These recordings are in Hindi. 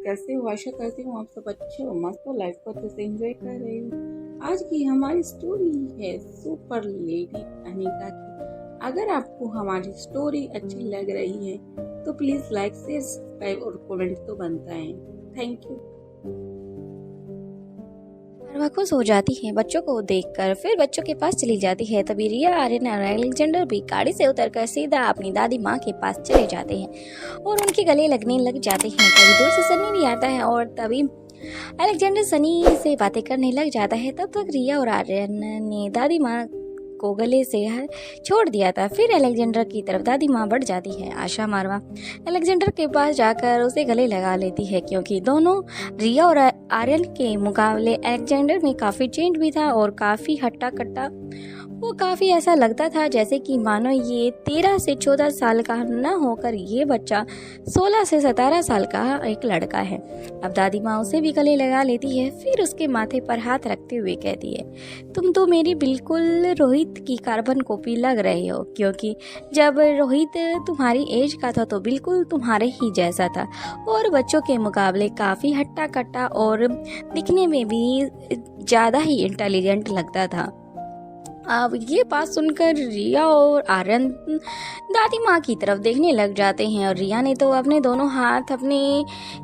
कैसे हो? आशा करती हूँ आप सब अच्छे हो, मस्त हो, लाइफ को अच्छे से एंजॉय कर रहे हो। आज की हमारी स्टोरी है सुपर लेडी अनिका की। अगर आपको हमारी स्टोरी अच्छी लग रही है तो प्लीज लाइक शेयर सब्सक्राइब और कमेंट तो बनता है। Thank you. वह खुश हो जाती है बच्चों को देखकर। फिर बच्चों के पास चली जाती है। तभी रिया, आर्यन और अलेक्जेंडर भी गाड़ी से उतरकर सीधा अपनी दादी माँ के पास चले जाते हैं और उनके गले लगने लग जाते हैं। तभी दूर से सनी भी आता है और तभी अलेक्जेंडर सनी से बातें करने लग जाता है। तब तक रिया और आर्यन ने दादी माँ को गले से छोड़ दिया था। फिर अलेक्जेंडर की तरफ दादी माँ बढ़ जाती है। आशा मारवा अलेक्जेंडर के पास जाकर उसे गले लगा लेती है, क्योंकि दोनों रिया और आर्यन के मुकाबले अलेक्जेंडर में काफ़ी चेंज भी था और काफ़ी हट्टा कट्टा। वो काफ़ी ऐसा लगता था जैसे कि मानो ये 13 से 14 साल का न होकर ये बच्चा 16 से 17 साल का एक लड़का है। अब दादी माँ उसे भी गले लगा लेती है। फिर उसके माथे पर हाथ रखते हुए कहती है, तुम तो मेरी बिल्कुल रोहित की कार्बन कॉपी लग रही हो, क्योंकि जब रोहित तुम्हारी एज का था तो बिल्कुल तुम्हारे ही जैसा था और बच्चों के मुकाबले काफ़ी हट्टा कट्टा और दिखने में भी ज़्यादा ही इंटेलिजेंट लगता था। अब ये बात सुनकर रिया और आर्यन दादी माँ की तरफ देखने लग जाते हैं और रिया ने तो अपने दोनों हाथ अपने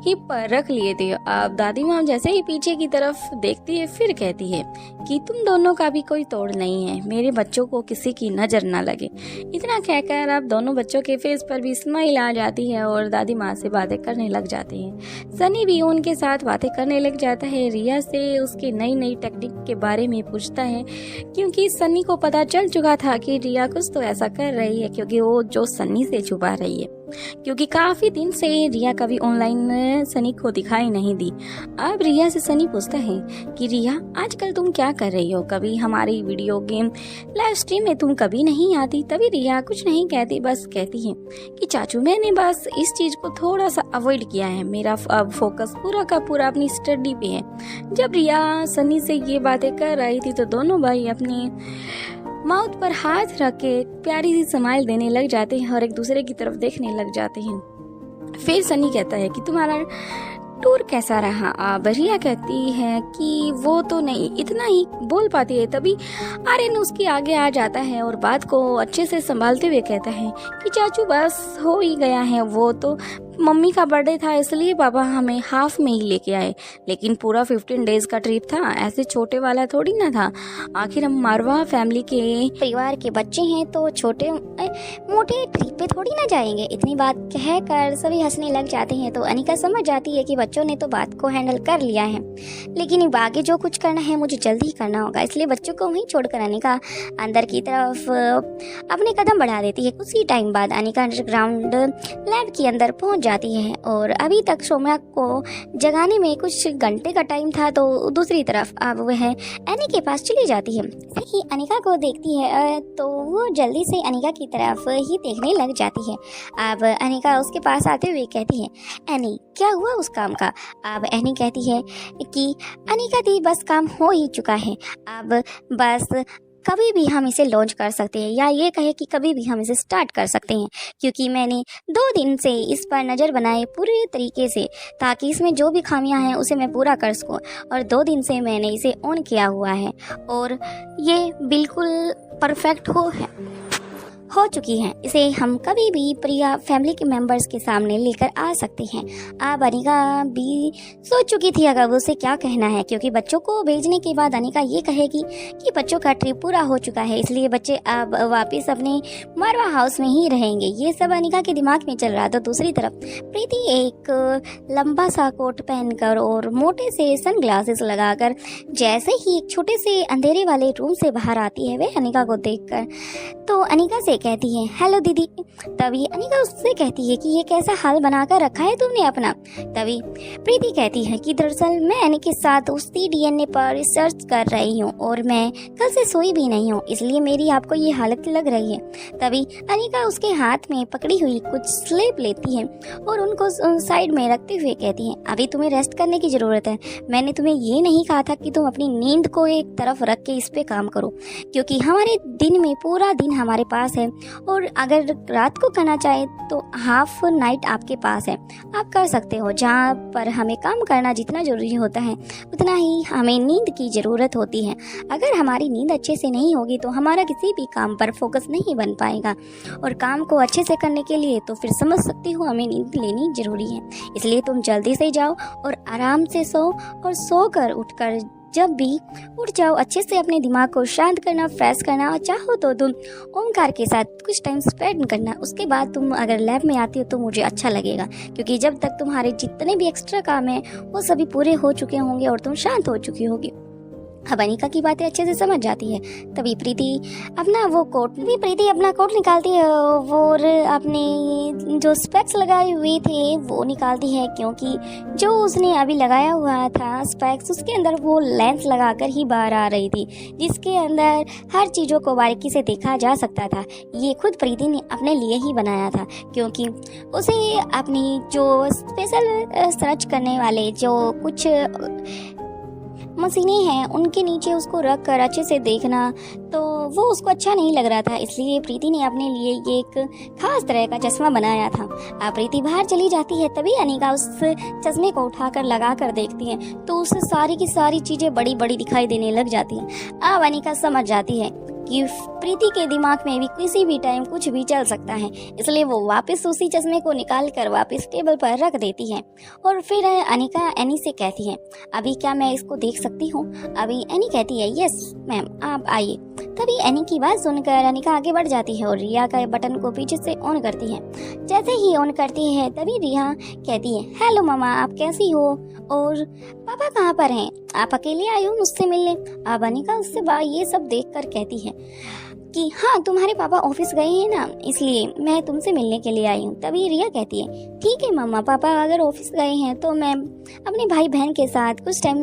हिप पर रख लिए थे। अब दादी माँ जैसे ही पीछे की तरफ देखती है फिर कहती है कि तुम दोनों का भी कोई तोड़ नहीं है, मेरे बच्चों को किसी की नज़र ना लगे। इतना कहकर अब दोनों बच्चों के फेस पर भी स्माइल आ जाती है और दादी माँ से बातें करने लग जाते हैं। सनी भी उनके साथ बातें करने लग जाता है। रिया से उसकी नई नई टेक्निक के बारे में पूछता है, क्योंकि सनी को पता चल चुका था कि रिया कुछ तो ऐसा कर रही है, क्योंकि वो जो सनी से छुपा रही है, क्योंकि काफी दिन से रिया कभी ऑनलाइन सनी को दिखाई नहीं दी। अब रिया से सनी पूछता है कि रिया आजकल तुम क्या कर रही हो, कभी हमारी वीडियो गेम लाइव स्ट्रीम में तुम कभी नहीं आती। तभी रिया कुछ नहीं कहती, बस कहती है कि चाचू मैंने बस इस चीज को थोड़ा सा अवॉइड किया है, मेरा अब फोकस पूरा का पूरा अपनी स्टडी पे है। जब रिया सनी से ये बातें कर रही थी तो दोनों भाई अपनी माउथ पर हाथ रख के प्यारी सी स्माइल देने लग जाते हैं और एक दूसरे की तरफ देखने लग जाते हैं। फिर सनी कहता है कि तुम्हारा टूर कैसा रहा। रिया कहती है कि वो तो नहीं इतना ही बोल पाती है। तभी आर्यन उसके आगे आ जाता है और बात को अच्छे से संभालते हुए कहता है कि चाचू बस हो ही गया है, वो तो मम्मी का बर्थडे था इसलिए पापा हमें हाफ में ही लेके आए, लेकिन पूरा 15 डेज का ट्रिप था, ऐसे छोटे वाला थोड़ी ना था। आखिर हम मारवा फैमिली के परिवार के बच्चे हैं तो छोटे मोटे ट्रिप पे थोड़ी ना जाएंगे। इतनी बात कहकर सभी हंसने लग जाते हैं। तो अनिका समझ जाती है कि बच्चों ने तो बात को हैंडल कर लिया है, लेकिन आगे जो कुछ करना है मुझे जल्दी करना होगा, इसलिए बच्चों को वहीं छोड़कर अनिका अंदर की तरफ अपने कदम बढ़ा देती है। कुछ ही टाइम बाद अनिका अंडरग्राउंड लैब के अंदर पहुंच जाती है और अभी तक सौम्या को जगाने में कुछ घंटे का टाइम था। तो दूसरी तरफ अब वह एनी के पास चली जाती है। ही अनिका को देखती है तो वो जल्दी से अनिका की तरफ ही देखने लग जाती है। अब अनिका उसके पास आते हुए कहती है, एनी क्या हुआ उस काम का। अब एनी कहती है कि अनिका दी बस काम हो ही चुका है, अब बस कभी भी हम इसे लॉन्च कर सकते हैं, या ये कहे कि कभी भी हम इसे स्टार्ट कर सकते हैं, क्योंकि मैंने 2 दिन से इस पर नज़र बनाए पूरे तरीके से, ताकि इसमें जो भी खामियां हैं उसे मैं पूरा कर सकूं। और 2 दिन से मैंने इसे ऑन किया हुआ है और ये बिल्कुल परफेक्ट हो चुकी हैं। इसे हम कभी भी प्रिया फैमिली के मेंबर्स के सामने लेकर आ सकते हैं। अब अनिका भी सोच चुकी थी अगर उसे क्या कहना है, क्योंकि बच्चों को भेजने के बाद अनिका ये कहेगी कि बच्चों का ट्रिप पूरा हो चुका है, इसलिए बच्चे अब वापस अपने मारवा हाउस में ही रहेंगे। ये सब अनिका के दिमाग में चल रहा था। दूसरी तरफ प्रीति एक लंबा सा कोट पहनकर और मोटे से सन ग्लासेस लगाकर जैसे ही एक छोटे से अंधेरे वाले रूम से बाहर आती है, वह अनिका को देखकर तो अनिका से कहती है, हेलो दीदी। तभी अनिका उससे कहती है कि ये कैसा हाल बनाकर रखा है तुमने अपना। तभी प्रीति कहती है कि दरअसल मैं एनी के साथ उसकी डीएनए पर रिसर्च कर रही हूँ और मैं कल से सोई भी नहीं हूँ, इसलिए मेरी आपको ये हालत लग रही है। तभी अनिका उसके हाथ में पकड़ी हुई कुछ स्लिप लेती है और उनको साइड में रखते हुए कहती है, अभी तुम्हें रेस्ट करने की ज़रूरत है। मैंने तुम्हें ये नहीं कहा था कि तुम अपनी नींद को एक तरफ रख के इस पे काम करो, क्योंकि हमारे दिन में पूरा दिन हमारे पास है है। और अगर रात को करना चाहे तो हाफ नाइट आपके पास है, आप कर सकते हो। जहाँ पर हमें काम करना जितना ज़रूरी होता है उतना ही हमें नींद की ज़रूरत होती है। अगर हमारी नींद अच्छे से नहीं होगी तो हमारा किसी भी काम पर फोकस नहीं बन पाएगा, और काम को अच्छे से करने के लिए तो फिर समझ सकती हो हमें नींद लेनी ज़रूरी है। इसलिए तुम जल्दी से जाओ और आराम से सो, और सोकर उठकर जब भी उठ जाओ अच्छे से अपने दिमाग को शांत करना, फ्रेश करना, और चाहो तो तुम ओमकार के साथ कुछ टाइम स्पेंड करना। उसके बाद तुम अगर लैब में आती हो तो मुझे अच्छा लगेगा, क्योंकि जब तक तुम्हारे जितने भी एक्स्ट्रा काम हैं वो सभी पूरे हो चुके होंगे और तुम शांत हो चुकी होगी। अब अनिका की बातें अच्छे से समझ जाती है। तभी प्रीति अपना कोट निकालती है और अपने जो स्पेक्स लगाए हुए थे वो निकालती है, क्योंकि जो उसने अभी लगाया हुआ था स्पेक्स, उसके अंदर वो लेंस लगाकर ही बाहर आ रही थी, जिसके अंदर हर चीज़ों को बारीकी से देखा जा सकता था। ये खुद प्रीति ने अपने लिए ही बनाया था, क्योंकि उसे अपनी जो स्पेशल सर्च करने वाले जो कुछ मशीनें हैं उनके नीचे उसको रख कर अच्छे से देखना, तो वो उसको अच्छा नहीं लग रहा था। इसलिए प्रीति ने अपने लिए ये एक खास तरह का चश्मा बनाया था। अब प्रीति बाहर चली जाती है, तभी अनिका उस चश्मे को उठाकर लगा कर देखती है तो उसे सारी की सारी चीज़ें बड़ी बड़ी दिखाई देने लग जाती हैं। अब अनिका समझ जाती है कि प्रीति के दिमाग में भी किसी भी टाइम कुछ भी चल सकता है, इसलिए वो वापस उसी चश्मे को निकाल कर वापस टेबल पर रख देती है। और फिर अनिका एनी से कहती है, अभी क्या मैं इसको देख सकती हूँ? अभी एनी कहती है, यस मैम आप आइए। तभी एनी की बात सुनकर अनिका आगे बढ़ जाती है और रिया का बटन को पीछे से ऑन करती है। जैसे ही ऑन करती है तभी रिया कहती है, हेलो मामा आप कैसी हो, और पापा कहाँ पर हैं? आप अकेले आई हो मुझसे मिलने? अब अनिका उससे ये सब देखकर कहती है कि हाँ तुम्हारे पापा ऑफिस गए हैं ना, इसलिए मैं तुमसे मिलने के लिए आई हूँ। तभी रिया कहती है, ठीक है मम्मा, पापा अगर ऑफिस गए हैं तो मैं अपने भाई बहन के साथ कुछ टाइम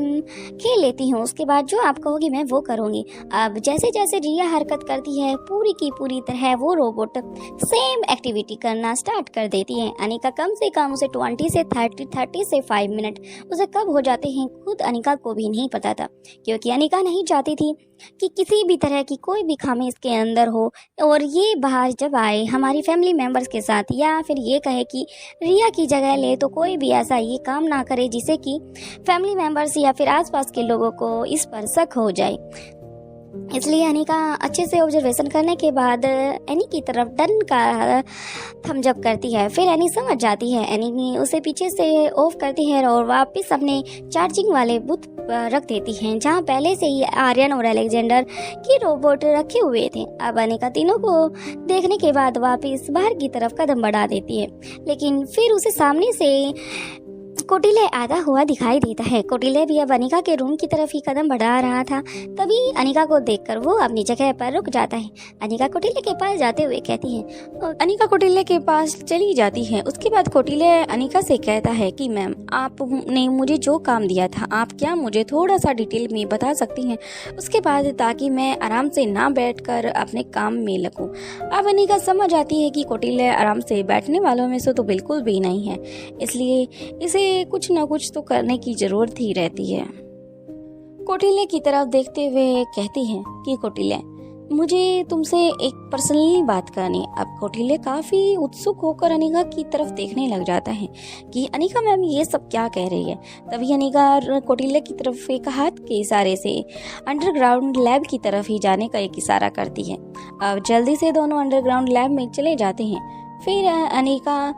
खेल लेती हूँ, उसके बाद जो आप कहोगी मैं वो करूँगी। अब जैसे जैसे रिया हरकत करती है पूरी की पूरी तरह वो रोबोट सेम एक्टिविटी करना स्टार्ट कर देती है। अनिका कम से कम उसे 20 से 30 से 5 मिनट उसे कब हो जाते हैं खुद अनिका को भी नहीं पता था, क्योंकि अनिका नहीं चाहती थी कि किसी भी तरह की कोई भी खामी इसके अंदर हो, और ये बाहर जब आए हमारी फैमिली मेंबर्स के साथ, या फिर ये कहे कि रिया की जगह ले, तो कोई भी ऐसा ये काम ना करे जिससे कि फैमिली मेंबर्स या फिर आसपास के लोगों को इस पर शक हो जाए। इसलिए अनिका अच्छे से ऑब्जर्वेशन करने के बाद एनी की तरफ डन का थम्स अप करती है। फिर एनी समझ जाती है, एनी उसे पीछे से ऑफ करती है और वापस अपने चार्जिंग वाले बूथ रख देती हैं, जहां पहले से ही आर्यन और अलेक्जेंडर की रोबोट रखे हुए थे। अब अनिका तीनों को देखने के बाद वापस बाहर की तरफ कदम बढ़ा देती है, लेकिन फिर उसे सामने से कोटिले आता हुआ दिखाई देता है। कोटिले भी अब अनिका के रूम की तरफ ही कदम बढ़ा रहा था। तभी अनिका को देखकर वो अपनी जगह पर रुक जाता है। अनिका कोटिले के पास जाते हुए कहती है, और अनिका कोटिले के पास चली जाती है। उसके बाद कोटिले अनिका से कहता है कि मैम आपने मुझे जो काम दिया था आप क्या मुझे थोड़ा सा डिटेल में बता सकती हैं, उसके बाद ताकि मैं आराम से ना बैठकर अपने काम में लगूं। अब अनिका समझ आती है कि कोटिले आराम से बैठने वालों में से तो बिल्कुल भी नहीं है, इसलिए इसे कुछ ना कुछ तो करने की जरूरत ही रहती है। कोटिले की तरफ देखते हुए कहती है कि कोटिले मुझे तुमसे एक पर्सनली बात करनी। अब कोटिले काफी उत्सुक होकर अनिका की तरफ देखने लग जाता है कि अनिका मैम ये सब क्या कह रही है। तभी अनिका कोटिले की तरफ एक हाथ के इशारे से अंडरग्राउंड लैब की तरफ ही जाने का एक इशारा करती है। अब जल्दी से दोनों अंडरग्राउंड लैब में चले जाते हैं। फिर अनिका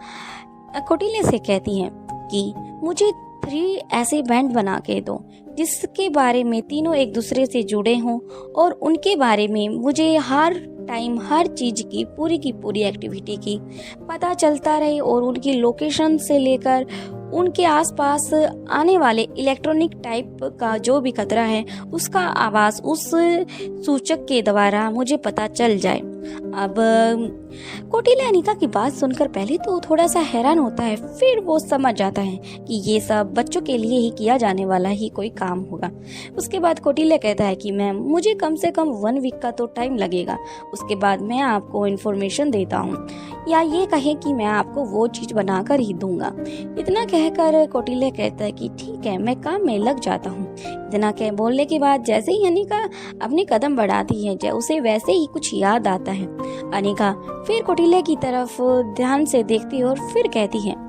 कोटिले से कहती है कि मुझे 3 ऐसे बैंड बना के दो जिसके बारे में तीनों एक दूसरे से जुड़े हों, और उनके बारे में मुझे हर टाइम हर चीज़ की पूरी एक्टिविटी की पता चलता रहे, और उनकी लोकेशन से लेकर उनके आसपास आने वाले इलेक्ट्रॉनिक टाइप का जो भी खतरा है उसका आवाज़ उस सूचक के द्वारा मुझे पता चल जाए। अब कोटिले अनिका की बात सुनकर पहले तो थोड़ा सा हैरान होता है, फिर वो समझ जाता है कि ये सब बच्चों के लिए ही किया जाने वाला ही कोई काम होगा। उसके बाद कोटिले कहता है कि मैम मुझे कम से कम 1 वीक का तो टाइम लगेगा, उसके बाद मैं आपको इन्फॉर्मेशन देता हूँ, या ये कहे कि मैं आपको वो चीज़ बनाकर ही दूंगा। इतना कहकर कोटिले कहता है कि ठीक है मैं काम में लग जाता हूँ। इतना कह बोलने के बाद जैसे ही अनिका अपने कदम बढ़ाती है उसे वैसे ही कुछ याद आता जाता है। अनिका फिर कौटिल्य की तरफ ध्यान से देखती है और फिर कहती है,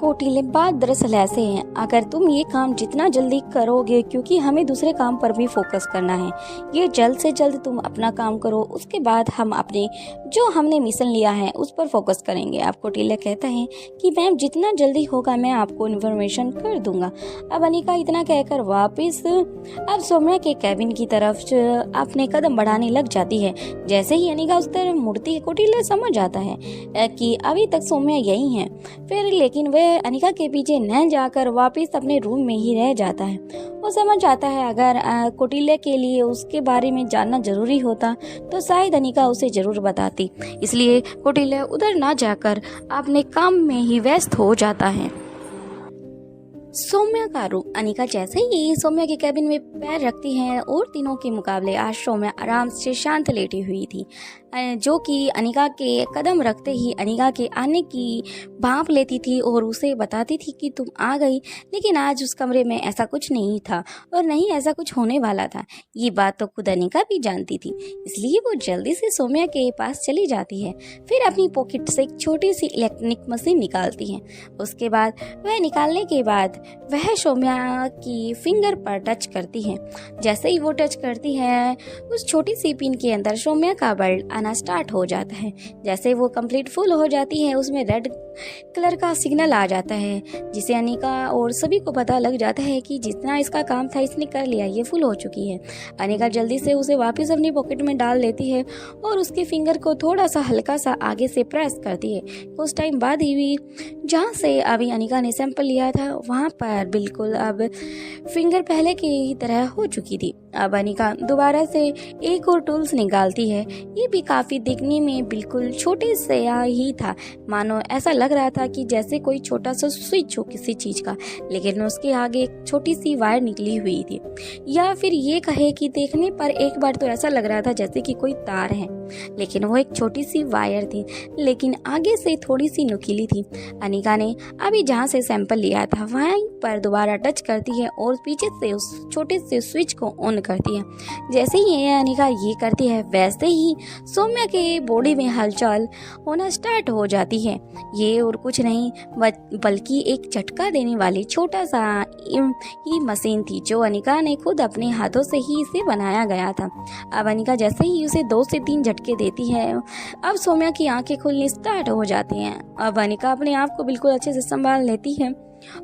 कौटिल्य, बात दरअसल ऐसे है, अगर तुम ये काम जितना जल्दी करोगे, क्योंकि हमें दूसरे काम पर भी फोकस करना है, ये जल्द से जल्द तुम अपना काम करो, उसके बाद हम अपने जो हमने मिशन लिया है उस पर फोकस करेंगे। अब कौटिल्य कहता है कि मैम जितना जल्दी होगा मैं आपको इन्फॉर्मेशन कर दूंगा। अब अनिका इतना कहकर वापस अब सौम्या के कैबिन की तरफ अपने कदम बढ़ाने लग जाती है। जैसे ही अनिका उस तरफ मुड़ती है, कौटिल्य समझ आता है कि अभी तक सौम्या यही है। फिर लेकिन वह अनिका के पीछे न जाकर वापस अपने रूम में ही रह जाता है। वो समझ आता है अगर कौटिल्य के लिए उसके बारे में जानना जरूरी होता तो शायद अनिका उसे जरूर बताती, इसलिए कौटिल्य उधर ना जाकर अपने काम में ही व्यस्त हो जाता है। सौम्या का रूम। अनिका जैसे ही सौम्या के कैबिन में पैर रखती है और दिनों के मुकाबले आज सौम्या आराम से शांत लेटी हुई थी, जो कि अनिका के कदम रखते ही अनिका के आने की भाप लेती थी और उसे बताती थी कि तुम आ गई। लेकिन आज उस कमरे में ऐसा कुछ नहीं था और नहीं ऐसा कुछ होने वाला था। ये बात तो खुद अनिका भी जानती थी, इसलिए वो जल्दी से सौम्या के पास चली जाती है। फिर अपनी पॉकेट से एक छोटी सी इलेक्ट्रॉनिक मशीन निकालती है। उसके बाद वह निकालने के बाद वह सौम्या की फिंगर पर टच करती है। जैसे ही वो टच करती है, उस छोटी सी पिन के अंदर सौम्या का बल्ब आना स्टार्ट हो जाता है। जैसे वो कंप्लीट फुल हो जाती है, उसमें रेड कलर का सिग्नल आ जाता है, जिसे अनिका और सभी को पता लग जाता है कि जितना इसका काम था इसने कर लिया, ये फुल हो चुकी है। अनिका जल्दी से उसे वापस अपनी पॉकेट में डाल लेती है और उसके फिंगर को थोड़ा सा हल्का सा आगे से प्रेस करती है। कुछ टाइम बाद ही जहाँ से अभी अनिका ने सैंपल लिया था वहाँ पर बिल्कुल अब फिंगर पहले की तरह हो चुकी थी। अब अनिका दोबारा से एक और टूल्स निकालती है। ये भी काफी दिखने में बिल्कुल छोटे से ही था, मानो ऐसा लग रहा था कि जैसे कोई छोटा सा स्विच हो किसी चीज का, लेकिन उसके आगे एक छोटी सी वायर निकली हुई थी, या फिर ये कहे कि देखने पर एक बार तो ऐसा लग रहा था जैसे कि कोई तार है, लेकिन वो एक छोटी सी वायर थी, लेकिन आगे से थोड़ी सी नुकीली थी। अनिका ने अभी जहाँ से सैंपल लिया था वहीं पर दोबारा टच करती है और पीछे से उस छोटे से स्विच को ऑन करती है। जैसे ही ये अनिका ये करती है, वैसे ही सौम्या के बॉडी में हलचल होना स्टार्ट हो जाती है। ये और कुछ नहीं बल्कि एक झटका देने वाली छोटा सा ही मशीन थी, जो अनिका ने खुद अपने हाथों से ही इसे बनाया गया था। अब अनिका जैसे ही उसे 2 से 3 झटके देती है, अब सौम्या की आंखें खुलनी स्टार्ट हो जाती हैं। अब अनिका अपने आप को बिल्कुल अच्छे से संभाल लेती है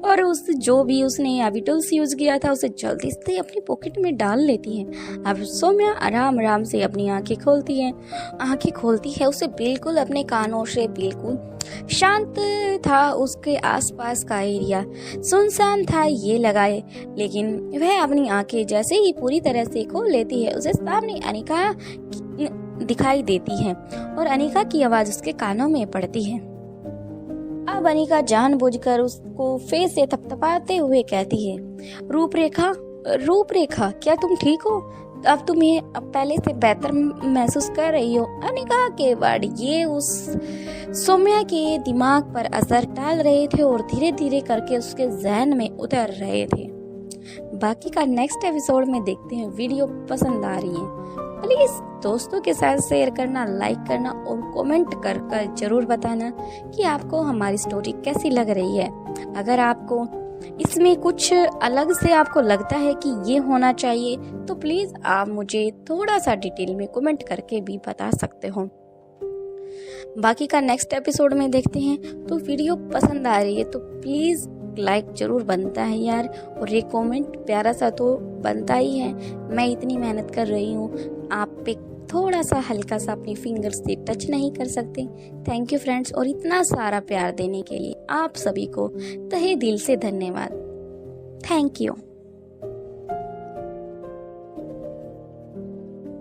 और उस जो भी उसने अभी टूल्स यूज किया था उसे जल्दी से अपनी पॉकेट में डाल लेती है। अब सौम्या आराम आराम से अपनी आंखें खोलती है। उसे बिल्कुल अपने कानों से बिल्कुल शांत था, उसके आसपास का एरिया सुनसान था ये लगाए, लेकिन वह अपनी आंखें जैसे ही पूरी तरह से खोल लेती है, उसे सामने अनिका दिखाई देती है और अनिका की आवाज उसके कानों में पड़ती है। अब अनिका जानबूझकर उसको फेस से थपथपाते हुए कहती है, रूपरेखा, क्या तुम ठीक हो? अब तुम्हें पहले से बेहतर महसूस कर रही हो? अनिका के वर्ड ये उस सौम्या के दिमाग पर असर डाल रहे थे और धीरे धीरे करके उसके जहन में उतर रहे थे। बाकी का नेक्स्ट एपिसोड में देखते हैं। वीडियो पसंद आ रही है प्लीज दोस्तों के साथ शेयर करना, लाइक करना और कमेंट कर जरूर बताना कि आपको हमारी स्टोरी कैसी लग रही है। अगर आपको इसमें कुछ अलग से आपको लगता है कि ये होना चाहिए तो प्लीज आप मुझे थोड़ा सा डिटेल में कमेंट करके भी बता सकते हो। बाकी का नेक्स्ट एपिसोड में देखते हैं। तो वीडियो पसंद आ रही है तो प्लीज लाइक जरूर बनता है यार, और ये कमेंट प्यारा सा तो बनता ही है। मैं इतनी मेहनत कर रही हूँ, आप पे थोड़ा सा हल्का सा अपनी फिंगर से टच नहीं कर सकते? थैंक यू फ्रेंड्स, और इतना सारा प्यार देने के लिए आप सभी को तहे दिल से धन्यवाद। Thank you.